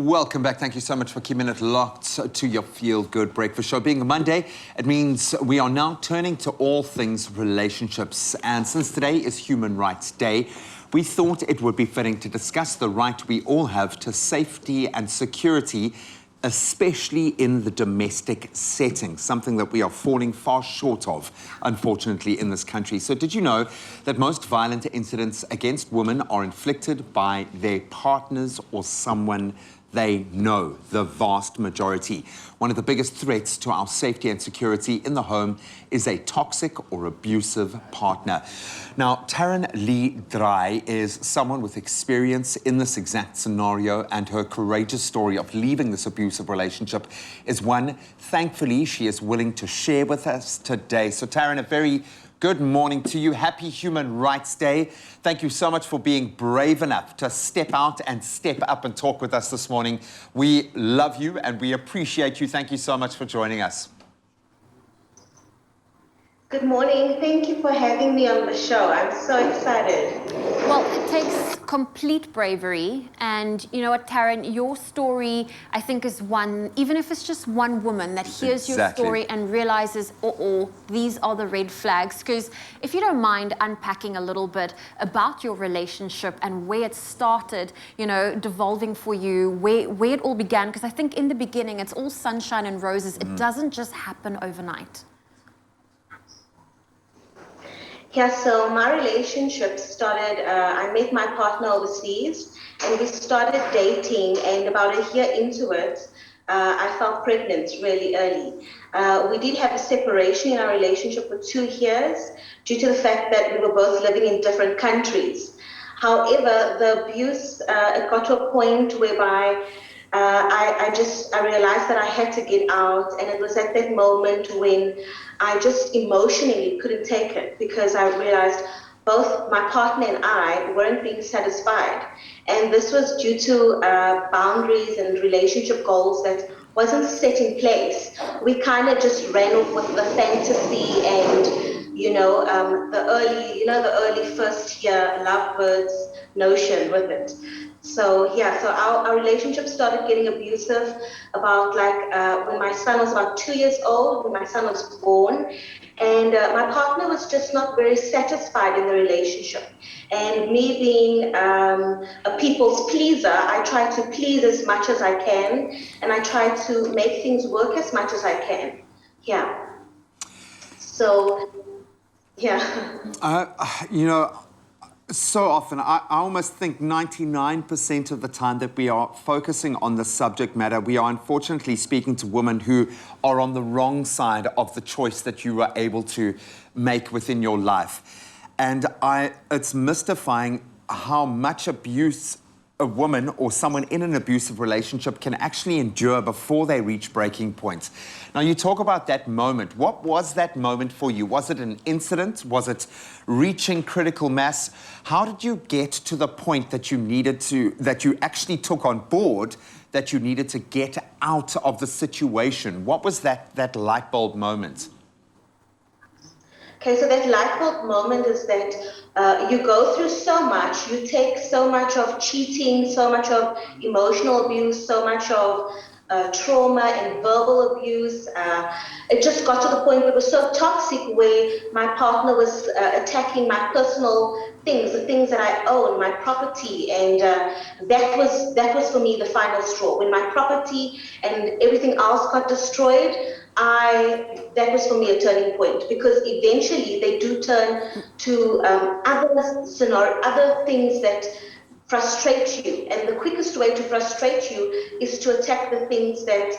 Welcome back. Thank you so much for keeping it locked to your Feel Good Breakfast Show. Being a Monday, it means we are now turning to all things relationships. And since today is Human Rights Day, we thought it would be fitting to discuss the right we all have to safety and security, especially in the domestic setting, something that we are falling far short of, unfortunately, in this country. So did you know that most violent incidents against women are inflicted by their partners or someone they know, the vast majority? One of the biggest threats to our safety and security in the home is a toxic or abusive partner. Now, Tarryn Lee Draai is someone with experience in this exact scenario, and her courageous story of leaving this abusive relationship is one, thankfully, she is willing to share with us today. So, Tarryn, a very good morning to you. Happy Human Rights Day. Thank you so much for being brave enough to step out and step up and talk with us this morning. We love you and we appreciate you. Thank you so much for joining us. Good morning. Thank you for having me on the show. I'm so excited. Well, it takes complete bravery. And you know what, Tarryn, your story, I think, is one, even if it's just one woman that hears your story and realizes, these are the red flags. Because if you don't mind unpacking a little bit about your relationship and where it started, you know, devolving for you, where it all began. Because I think in the beginning, it's all sunshine and roses. It doesn't just happen overnight. Yeah, so my relationship started, I met my partner overseas and we started dating, and about a year into it, I felt pregnant really early. We did have a separation in our relationship for 2 years due to the fact that we were both living in different countries. However, the abuse, it got to a point whereby I realized that I had to get out, and it was at that moment when I just emotionally couldn't take it, because I realized both my partner and I weren't being satisfied, and this was due to boundaries and relationship goals that wasn't set in place. We kind of just ran off with the fantasy and the early first year lovebirds notion with it. So yeah, so our relationship started getting abusive about when my son was about 2 years old, when my son was born, and my partner was just not very satisfied in the relationship. And me being a people's pleaser, I try to please as much as I can, and I try to make things work as much as I can. Yeah. So, yeah. So often, I almost think 99% of the time that we are focusing on the subject matter, we are unfortunately speaking to women who are on the wrong side of the choice that you were able to make within your life. And it's mystifying how much abuse a woman or someone in an abusive relationship can actually endure before they reach breaking points. Now, you talk about that moment. What was that moment for you? Was it an incident? Was it reaching critical mass? How did you get to the point that you actually took on board that you needed to get out of the situation? What was that light bulb moment? Okay, so that light bulb moment is that you go through so much, you take so much of cheating, so much of emotional abuse, so much of trauma and verbal abuse. It just got to the point where it was so toxic, where my partner was attacking my personal things, the things that I own, my property, and that was for me the final straw. When my property and everything else got destroyed, that was for me a turning point, because eventually they do turn to other things that frustrate you, and the quickest way to frustrate you is to attack the things that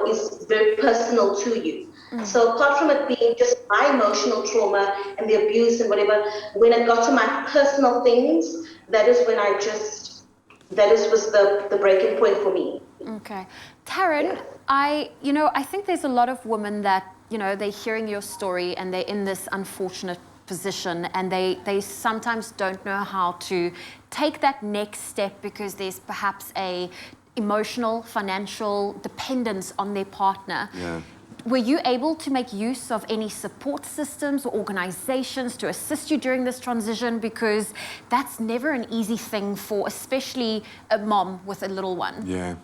is very personal to you. So apart from it being just my emotional trauma and the abuse and whatever, when it got to my personal things, that is when was the breaking point for me. Okay. Tarryn, Yeah. I think there's a lot of women that, they're hearing your story and they're in this unfortunate position, and they sometimes don't know how to take that next step because there's perhaps a emotional, financial dependence on their partner. Yeah. Were you able to make use of any support systems or organizations to assist you during this transition? Because that's never an easy thing for especially a mom with a little one. Yeah.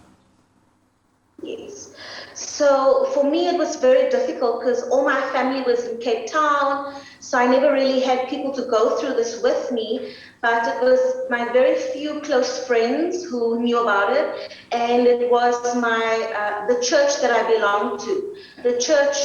Yes. So for me, it was very difficult because all my family was in Cape Town. So I never really had people to go through this with me. But it was my very few close friends who knew about it. And it was the church that I belonged to. The church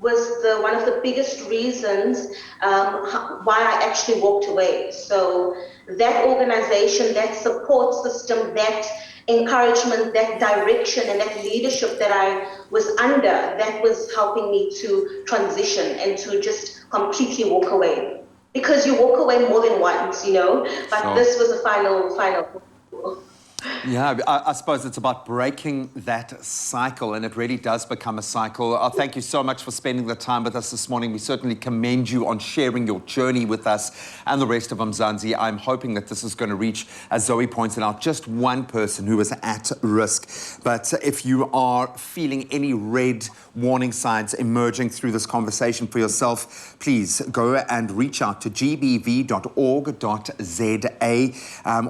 was one of the biggest reasons why I actually walked away. So that organization, that support system, that encouragement, that direction, and that leadership that I was under, that was helping me to transition and to just completely walk away. Because you walk away more than once, but Sure. this was a final. Yeah, I suppose it's about breaking that cycle, and it really does become a cycle. Thank you so much for spending the time with us this morning. We certainly commend you on sharing your journey with us and the rest of Mzansi. I'm hoping that this is going to reach, as Zoe pointed out, just one person who is at risk. But if you are feeling any red warning signs emerging through this conversation for yourself, please go and reach out to gbv.org.za,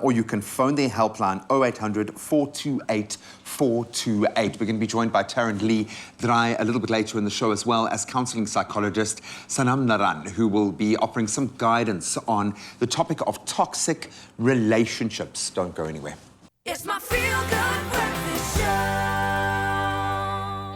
or you can phone their helpline 0800 428 428. We're going to be joined by Tarryn Lee Draai a little bit later in the show, as well as counselling psychologist Sanam Naran, who will be offering some guidance on the topic of toxic relationships. Don't go anywhere. It's my feel-good breakfast show.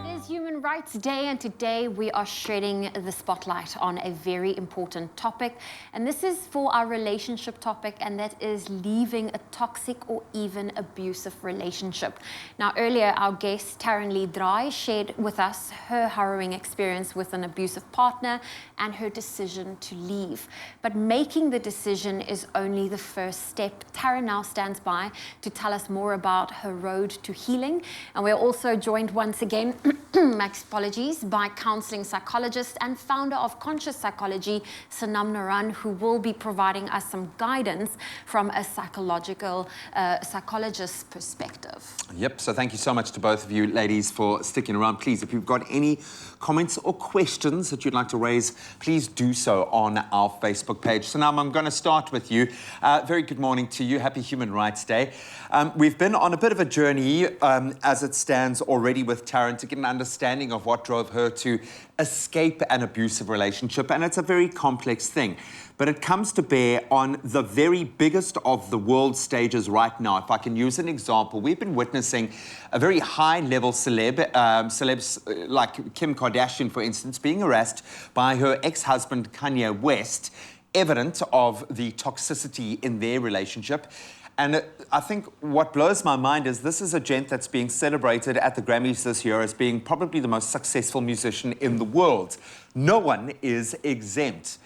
It is Human Rights Day, and today we are shedding the spotlight on a very important topic. And this is for our relationship topic, and that is leaving a toxic or even abusive relationship. Now, earlier, our guest, Tarryn Lee Draai, shared with us her harrowing experience with an abusive partner and her decision to leave. But making the decision is only the first step. Tarryn now stands by to tell us more about her road to healing. And we're also joined once again, my apologies, by counseling psychologist and founder of Conscious Psychology, Sanam Naran, who will be providing us some guidance from a psychologist's perspective. Yep, so thank you so much to both of you ladies for sticking around. Please, if you've got any comments or questions that you'd like to raise, please do so on our Facebook page. So now I'm going to start with you. Very good morning to you. Happy Human Rights Day. We've been on a bit of a journey as it stands already with Tarryn to get an understanding of what drove her to escape an abusive relationship. And it's a very complex thing. But it comes to bear on the very biggest of the world stages right now. If I can use an example, we've been witnessing a very high-level celebs like Kim Kardashian, for instance, being harassed by her ex-husband Kanye West, evident of the toxicity in their relationship. And I think what blows my mind is this is a gent that's being celebrated at the Grammys this year as being probably the most successful musician in the world. No one is exempt.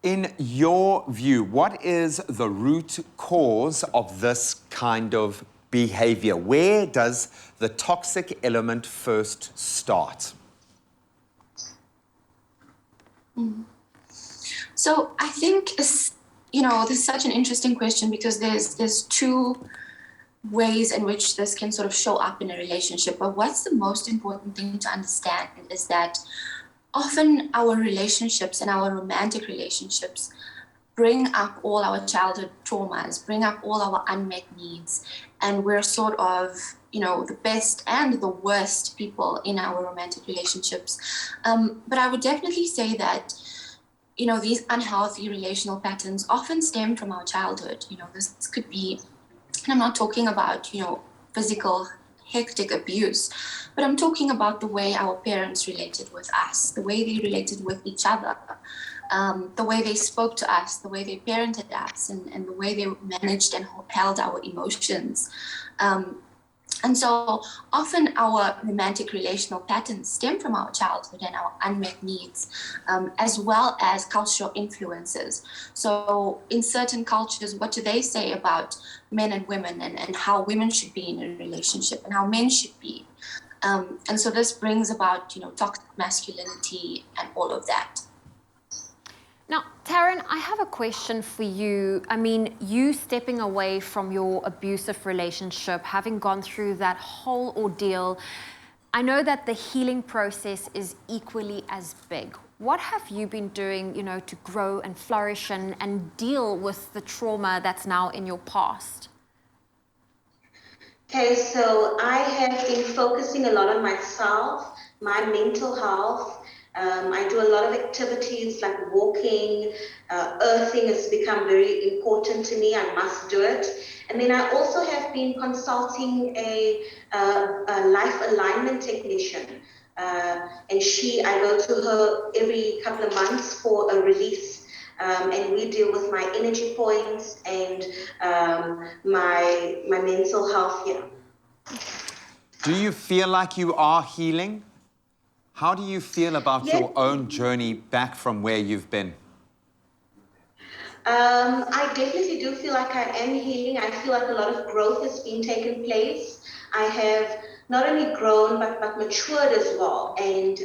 In your view, what is the root cause of this kind of behavior? Where does the toxic element first start? So I think, this is such an interesting question because there's two ways in which this can sort of show up in a relationship. But what's the most important thing to understand is that often our relationships and our romantic relationships bring up all our childhood traumas, bring up all our unmet needs, and we're sort of, the best and the worst people in our romantic relationships. But I would definitely say that, these unhealthy relational patterns often stem from our childhood. This could be, and I'm not talking about, physical hectic abuse, but I'm talking about the way our parents related with us, the way they related with each other, the way they spoke to us, the way they parented us, and the way they managed and held our emotions. And so often our romantic relational patterns stem from our childhood and our unmet needs, as well as cultural influences. So in certain cultures, what do they say about men and women and how women should be in a relationship and how men should be? And so this brings about, toxic masculinity and all of that. Now, Tarryn, I have a question for you. I mean, you stepping away from your abusive relationship, having gone through that whole ordeal, I know that the healing process is equally as big. What have you been doing, to grow and flourish and deal with the trauma that's now in your past? Okay, so I have been focusing a lot on myself, my mental health. I do a lot of activities like walking, earthing has become very important to me. I must do it. And then I also have been consulting a life alignment technician. And I go to her every couple of months for a release. And we deal with my energy points and my mental health here. Do you feel like you are healing? How do you feel about your own journey back from where you've been? I definitely do feel like I am healing. I feel like a lot of growth has been taking place. I have not only grown but matured as well. And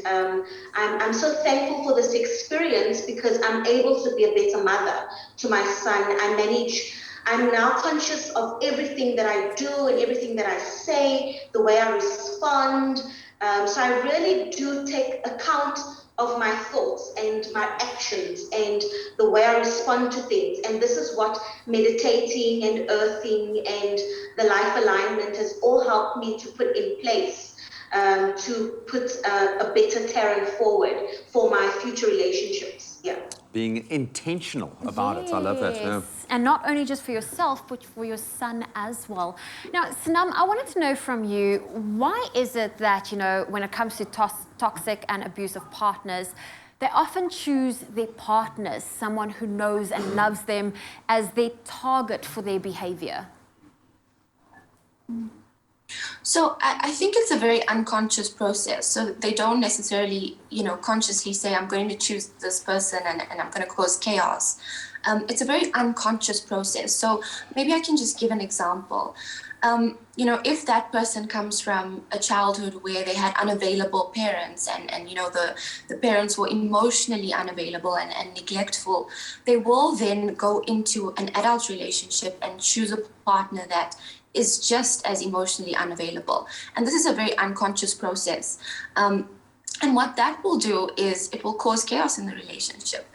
I'm so thankful for this experience because I'm able to be a better mother to my son. I'm now conscious of everything that I do and everything that I say, the way I respond. So I really do take account of my thoughts and my actions and the way I respond to things. And this is what meditating and earthing and the life alignment has all helped me to put in place to put a better Tarryn forward for my future relationships. Yeah. Being intentional about it. I love that. Yeah. And not only just for yourself, but for your son as well. Now, Sanam, I wanted to know from you, why is it that, when it comes to toxic and abusive partners, they often choose their partners, someone who knows and loves them, as their target for their behavior? So I think it's a very unconscious process. So they don't necessarily, consciously say, I'm going to choose this person and I'm going to cause chaos. It's a very unconscious process. So maybe I can just give an example. If that person comes from a childhood where they had unavailable parents and the parents were emotionally unavailable and neglectful, they will then go into an adult relationship and choose a partner that is just as emotionally unavailable. And this is a very unconscious process. And what that will do is it will cause chaos in the relationship.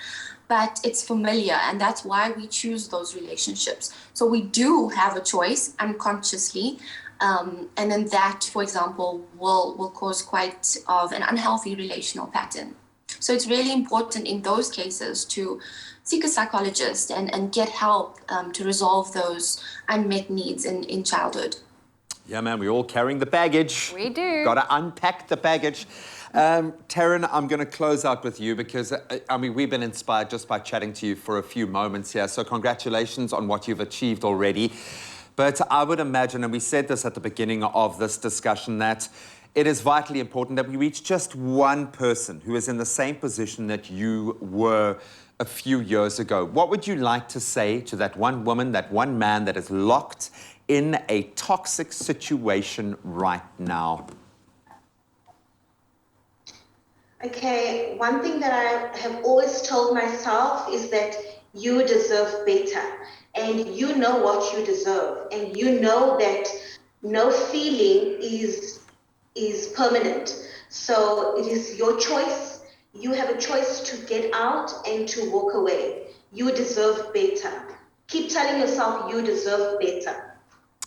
But it's familiar, and that's why we choose those relationships. So we do have a choice unconsciously, and then that, for example, will cause quite of an unhealthy relational pattern. So it's really important in those cases to seek a psychologist and get help to resolve those unmet needs in childhood. Yeah, man, we're all carrying the baggage. We do. Got to unpack the baggage. Tarryn, I'm going to close out with you because, we've been inspired just by chatting to you for a few moments here. So congratulations on what you've achieved already. But I would imagine, and we said this at the beginning of this discussion, that it is vitally important that we reach just one person who is in the same position that you were a few years ago. What would you like to say to that one woman, that one man that is locked in a toxic situation right now? Okay, one thing that I have always told myself is that you deserve better and you know what you deserve and you know that no feeling is permanent. So it is your choice. You have a choice to get out and to walk away. You deserve better. Keep telling yourself you deserve better.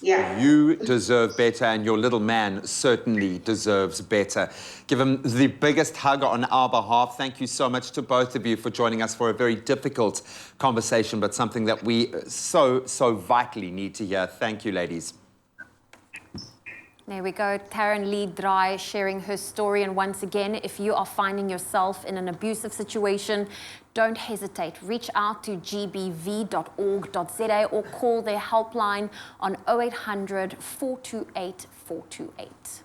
Yeah. You deserve better, and your little man certainly deserves better. Give him the biggest hug on our behalf. Thank you so much to both of you for joining us for a very difficult conversation, but something that we so vitally need to hear. Thank you, ladies. There we go, Tarryn Lee Draai sharing her story. And once again, if you are finding yourself in an abusive situation, don't hesitate. Reach out to gbv.org.za or call their helpline on 0800 428 428.